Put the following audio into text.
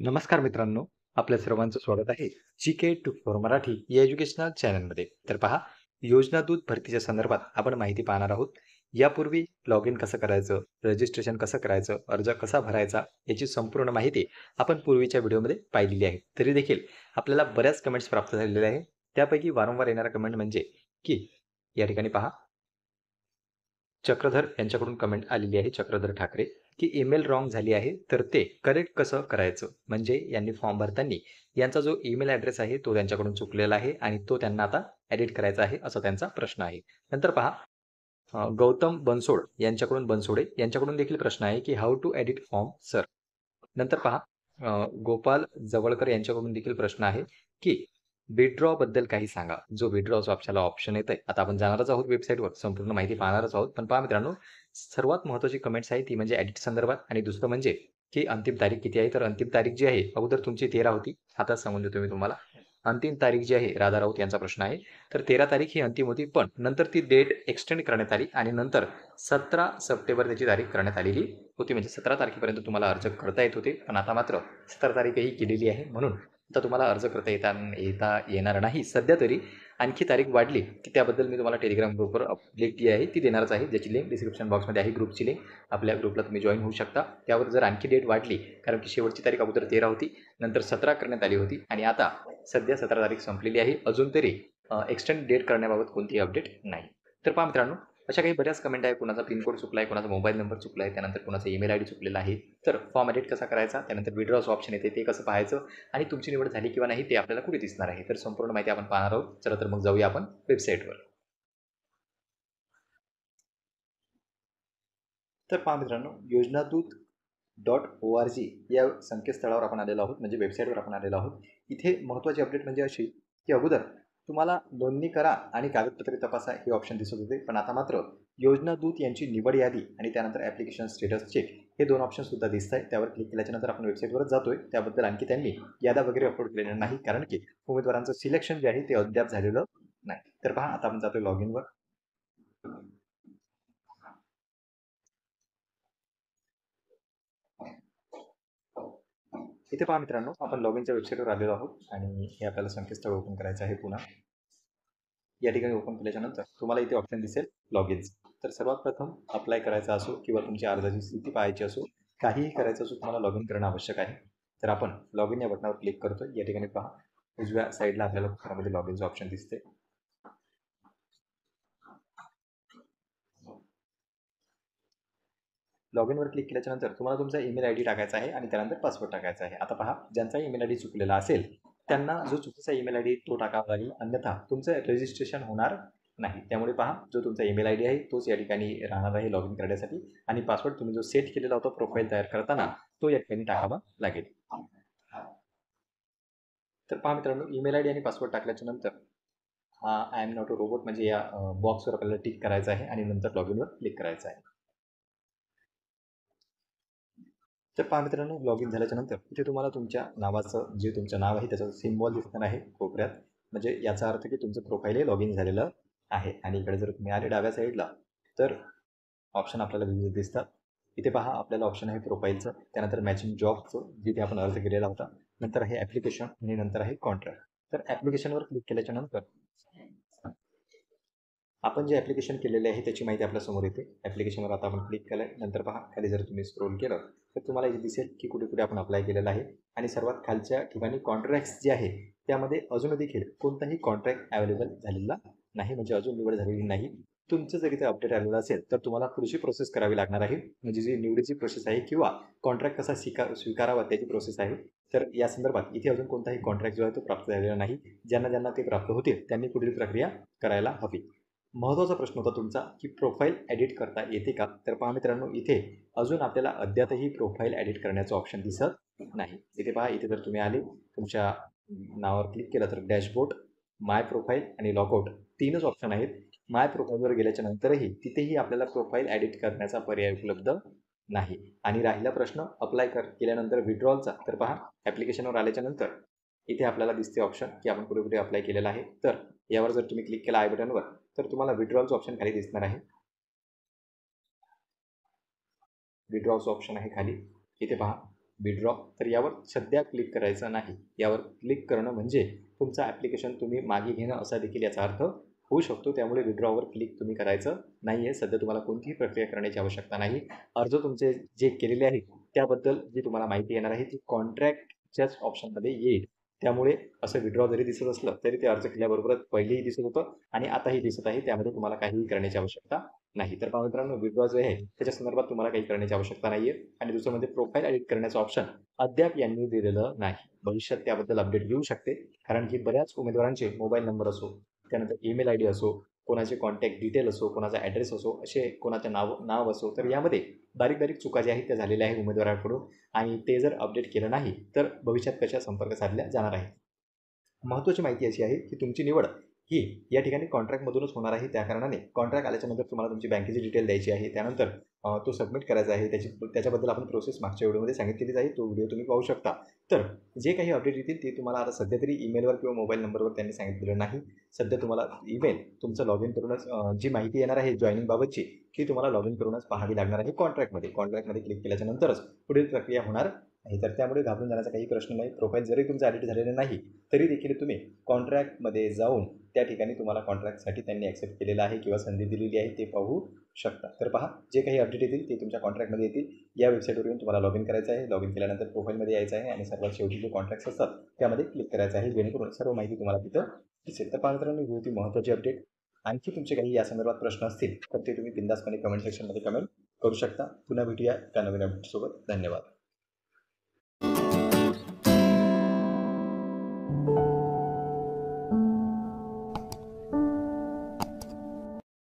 नमस्कार मित्रांनो, आपल्या सर्वांचं स्वागत आहे जी.के टू फॉर मराठी या एज्युकेशनल चॅनलमध्ये. तर पहा, योजना दूत भरतीच्या संदर्भात आपण माहिती पाहणार आहोत. यापूर्वी लॉग इन कसं करायचं, रजिस्ट्रेशन कसं करायचं, अर्ज कसा भरायचा याची संपूर्ण माहिती आपण पूर्वीच्या व्हिडिओमध्ये पाहिलेली आहे. तरी देखील आपल्याला बऱ्याच कमेंट्स प्राप्त झालेल्या आहेत. त्यापैकी वारंवार येणारा कमेंट म्हणजे की या ठिकाणी पहा, चक्रधर यांच्याकडून कमेंट आलेली आहे, चक्रधर ठाकरे, की ईमेल रॉंग झाली आहे, तर ते करेक्ट कसं करायचं? म्हणजे यांनी फॉर्म भरताना यांचा जो ईमेल ॲड्रेस आहे तो त्यांच्याकडून चुकलेला आहे आणि तो त्यांना आता एडिट करायचा आहे, असा त्यांचा प्रश्न आहे. नंतर पहा, गौतम बनसोड यांच्याकडून बनसोडे यांच्याकडून देखील प्रश्न आहे, की how to edit form sir. नंतर पहा, गोपाल जवळकर यांच्याकडून देखील प्रश्न आहे, की विथड्रॉबद्दल काही सांगा. जो विथड्रॉचा आपल्याला ऑप्शन येतंय. आता आपण जाणारच आहोत वेबसाईटवर, संपूर्ण माहिती पाहणारच आहोत. पण पहा मित्रांनो, सर्वात महत्त्वाची कमेंट्स आहे ती म्हणजे एडिट संदर्भात आणि दुसरं म्हणजे की अंतिम तारीख किती आहे. तर अंतिम तारीख जी आहे, अगोदर तुमची 13 होती. आता सांगून देतो मी तुम्हाला. अंतिम तारीख जी आहे, राधा राऊत यांचा प्रश्न आहे. तर 13 तारीख ही अंतिम होती, पण नंतर ती डेट एक्सटेंड करण्यात आली आणि नंतर 17 सप्टेंबर त्याची तारीख करण्यात आलेली होती. म्हणजे 17 तारखेपर्यंत तुम्हाला अर्ज करता येत होते. पण आता मात्र 17 तारीखही केलेली आहे. म्हणून आता तुम्हाला अर्ज करता येता येणार नाही सध्या तरी. आणखी तारीख वाढली की त्याबद्दल मी तुम्हाला टेलिग्राम ग्रुपवर लिंक जी आहे ती देणारच आहे, ज्याची लिंक डिस्क्रिप्शन बॉक्समध्ये आहे, ग्रुपची लिंक. आपल्या ग्रुपला तुम्ही जॉईन होऊ शकता. त्यावर जर आणखी डेट वाढली, कारण की शेवटची तारीख अगोदर 13 होती, नंतर 17 करण्यात आली होती आणि आता सध्या 17 तारीख संपलेली आहे. अजून तरी एक्सटेंड डेट करण्याबाबत कोणतीही अपडेट नाही. तर पहा मित्रांनो, अशा काही बऱ्याच कमेंट आहे. कुणाचा पिनकोड चुकला आहे, कुणाचा मोबाईल नंबर चुकला आहे, त्यानंतर कुणाचा ईमेल आयडी चुकलेला आहे. तर फॉर्म एडिट कसा करायचा, त्यानंतर विड्रॉचं ऑप्शन येते ते कसं पाहायचं आणि तुमची निवड झाली किंवा नाही ते आपल्याला कुठे दिसणार आहे. तर संपूर्ण माहिती आपण पाहणार आहोत. चला तर मग जाऊया आपण वेबसाईटवर. तर पहा मित्रांनो, योजनादूत.org या संकेतस्थळावर आपण आलेलो आहोत, म्हणजे वेबसाईटवर आपण आलेलो आहोत. इथे महत्त्वाची अपडेट म्हणजे अशी, की अगोदर तुम्हाला नोंदणी करा आणि कागदपत्रे तपासा हे ऑप्शन दिसत होते. पण आता मात्र योजना दूत यांची निवड यादी आणि त्यानंतर ॲप्लिकेशन स्टेटस चेक हे 2 ऑप्शन सुद्धा दिसत आहे. त्यावर क्लिक केल्याच्यानंतर आपण वेबसाईटवरच जातोय. त्याबद्दल आणखी त्यांनी याद्या वगैरे अपलोड केलेल्या नाही, कारण की उमेदवारांचं सिलेक्शन जे आहे ते अद्याप झालेलं नाही. तर पहा, आता आपण जातोय लॉग इनवर. इथे पहा मित्रांनो, आपण लॉग इनच्या वेबसाईटवर आलेलो आहोत आणि हे आपल्याला संकेतस्थळ ओपन करायचं आहे पुन्हा. या ठिकाणी ओपन केल्याच्यानंतर तुम्हाला इथे ऑप्शन दिसेल लॉग इन. तर सर्वात प्रथम अप्लाय करायचा असो किंवा तुमच्या अर्जाची स्थिती पाहायची असो, काहीही करायचं असो, तुम्हाला लॉग इन करणं आवश्यक आहे. तर आपण लॉग इन या बटनावर क्लिक करतो. या ठिकाणी पहा, उजव्या साईडला आपल्याला त्यामध्ये लॉग इनचं ऑप्शन दिसते. लॉग इनवर क्लिक केल्याच्यानंतर तुम्हाला तुमचा ईमेल आयडी टाकायचा आहे आणि त्यानंतर पासवर्ड टाकायचा आहे. आता पहा, ज्यांचा ईमेल आयडी चुकलेला असेल त्यांना जो चुकीचा ईमेल आयडी तो टाकावा लागेल, अन्यथा तुमचं रजिस्ट्रेशन होणार नाही. त्यामुळे पहा, जो तुमचा ईमेल आयडी आहे तोच या ठिकाणी राहणार आहे लॉग इन करण्यासाठी आणि पासवर्ड तुम्ही जो सेट केलेला होता प्रोफाईल तयार करताना तो या ठिकाणी टाकावा लागेल. तर पहा मित्रांनो, ईमेल आयडी आणि पासवर्ड टाकल्याच्या नंतर हा I am not a robot म्हणजे या बॉक्सवर आपल्याला टिक करायचं आहे आणि नंतर लॉग इनवर क्लिक करायचं आहे. तर पहा मित्रांनो, लॉग इन झाल्याच्यानंतर इथे तुम्हाला तुमच्या नावाचं जे तुमचं नाव आहे त्याचं सिम्बॉल दिसणार आहे कोपऱ्यात. म्हणजे याचा अर्थ की तुमचं प्रोफाईल हे लॉग इन झालेलं आहे. आणि इकडे जर तुम्ही आले डाव्या साईडला, तर ऑप्शन आपल्याला विविध दिसतात. इथे पहा, आपल्याला ऑप्शन आहे प्रोफाईलचं, त्यानंतर मॅचिंग जॉबचं जिथे आपण अर्ज केलेला होता, नंतर आहे ॲप्लिकेशन आणि नंतर आहे कॉन्ट्रॅक्ट. तर ॲप्लिकेशनवर क्लिक केल्याच्यानंतर आपण जे ॲप्लिकेशन केलेले आहे त्याची माहिती आपल्यासमोर येते. ॲप्लिकेशनवर आता आपण क्लिक केलं आहे. नंतर पहा, खाली जर तुम्ही स्क्रोल केलं तर तुम्हाला इथे दिसेल की कुठे कुठे आपण अप्लाय केलेलं आहे आणि सर्वात खालच्या ठिकाणी कॉन्ट्रॅक्ट्स जे आहे त्यामध्ये अजून देखील कोणताही कॉन्ट्रॅक्ट अवेलेबल झालेला नाही, म्हणजे अजून निवड झालेली नाही. तुमचं जर इथे अपडेट आलेलं असेल तर तुम्हाला पुढची प्रोसेस करावी लागणार आहे, म्हणजे जी निवडीची प्रोसेस आहे किंवा कॉन्ट्रॅक्ट कसा स्वीकारावा त्याची प्रोसेस आहे. तर या संदर्भात इथे अजून कोणताही कॉन्ट्रॅक्ट जो आहे तो प्राप्त झालेला नाही. ज्यांना ज्यांना ते प्राप्त होतील त्यांनी पुढील प्रक्रिया करायला हवी. महत्त्वाचा प्रश्न होता तुमचा की प्रोफाईल एडिट करता येते का? तर पहा मित्रांनो, इथे अजून आपल्याला अद्यापही प्रोफाईल एडिट करण्याचं ऑप्शन दिसत नाही. इथे पहा, इथे जर तुम्ही आले, तुमच्या नावावर क्लिक केलं तर डॅशबोर्ड, माय प्रोफाईल आणि लॉगआउट 3च ऑप्शन आहेत. माय प्रोफाईलवर गेल्याच्या नंतरही तिथेही आपल्याला प्रोफाईल एडिट करण्याचा पर्याय उपलब्ध नाही. आणि राहिला प्रश्न अप्लाय केल्यानंतर विड्रॉलचा, तर पहा, ॲप्लिकेशनवर आल्याच्यानंतर इथे आपल्याला दिसते ऑप्शन की आपण कुठे कुठे अप्लाय केलेला आहे. तर यावर जर तुम्ही क्लिक केला आय बटनवर, तर तुम्हाला विड्रॉलचं ऑप्शन खाली दिसणार आहे. विड्रॉचं ऑप्शन आहे खाली, इथे पहा. विड्रॉ, तर यावर सध्या क्लिक करायचं नाही. यावर क्लिक करणं म्हणजे तुमचं ॲप्लिकेशन तुम्ही मागे घेणं असा देखील याचा अर्थ होऊ शकतो. त्यामुळे विड्रॉवर क्लिक तुम्ही करायचं नाही आहे. सध्या तुम्हाला कोणतीही प्रक्रिया करण्याची आवश्यकता नाही. अर्ज तुमचे जे केलेले आहे त्याबद्दल जी तुम्हाला माहिती येणार आहे ती कॉन्ट्रॅक्टच्याच ऑप्शनमध्ये येईल. त्यामुळे असं विड्रॉ जरी दिसत असलं तरी ते अर्ज केल्याबरोबरच पहिलेही दिसत होतं आणि आताही दिसत आहे. त्यामध्ये तुम्हाला काहीही करण्याची आवश्यकता नाही. तर पहा मित्रांनो, विड्रॉ जे आहे त्याच्या संदर्भात तुम्हाला काही करण्याची आवश्यकता नाही आहे. आणि दुसरं म्हणजे प्रोफाईल एडिट करण्याचं ऑप्शन अद्याप यांनी दिलेलं नाही. भविष्यात त्याबद्दल अपडेट येऊ शकते. कारण की बऱ्याच उमेदवारांचे मोबाईल नंबर असो, त्यानंतर ईमेल आयडी असो, कोणाचे कॉन्टॅक्ट डिटेल असो, कोणाचा ॲड्रेस असो, असे कोणाचं नाव असो, तर यामध्ये बारीक चुका ज्या आहेत त्या झालेल्या आहेत उमेदवाराकडून आणि ते जर अपडेट केलं नाही तर भविष्यात कशा संपर्क साधल्या जाणार आहे. महत्त्वाची माहिती अशी आहे की तुमची निवड ही या ठिकाणी कॉन्ट्रॅक्टमधूनच होणार आहे. त्या कारणाने कॉन्ट्रॅक्ट आल्याच्यानंतर तुम्हाला तुमची बँकेची डिटेल द्यायची आहे. त्यानंतर तो सबमिट करायचा आहे. त्याच्याबद्दल आपण प्रोसेस मागच्या व्हिडिओमध्ये सांगितलेलीच आहे. तो व्हिडिओ तुम्ही पाहू शकता. तर जे काही अपडेट येतील ते तुम्हाला आता सध्या तरी ईमेलवर किंवा मोबाईल नंबरवर त्यांनी सांगितलेलं नाही. सध्या तुम्हाला ईमेल तुमचं लॉग इन करूनच जी माहिती येणार आहे जॉइनिंगबाबतची ती तुम्हाला लॉग इन करूनच पाहावी लागणार आहे कॉन्ट्रॅक्टमध्ये. कॉन्ट्रॅक्टमध्ये क्लिक केल्याच्या नंतरच पुढील प्रक्रिया होणार नाही. तर त्यामुळे घाबरून जाण्याचा काही प्रश्न नाही. प्रोफाईल जरी तुमचं एडिट झालेलं नाही तरी देखील तुम्ही कॉन्ट्रॅक्टमध्ये जाऊन त्या ठिकाणी तुम्हाला कॉन्ट्रॅक्टसाठी त्यांनी ॲक्सेप्ट केलेलं आहे किंवा संधी दिलेली आहे ते पाहू शकता. तर पहा, जे काही अपडेट येतील ते तुमच्या कॉन्ट्रॅक्टमध्ये येतील. या वेबसाईटवर येऊन तुम्हाला लॉग इन करायचं आहे. लॉग इन केल्यानंतर प्रोफाईलमध्ये यायचं आहे आणि सर्वात शेवटी जे कॉन्ट्रॅक्ट्स असतात त्यामध्ये क्लिक करायचं आहे, जेणेकरून सर्व माहिती तुम्हाला तिथं दिसेल. तर पहा मित्रांनो, ही होती महत्त्वाची अपडेट. आणखी तुमचे काही या संदर्भात प्रश्न असतील तर ते तुम्ही बिनधास्तपणे कमेंट सेक्शनमध्ये कमेंट करू शकता. पुन्हा भेटूया एका नवीन अपडेटसोबत. धन्यवाद.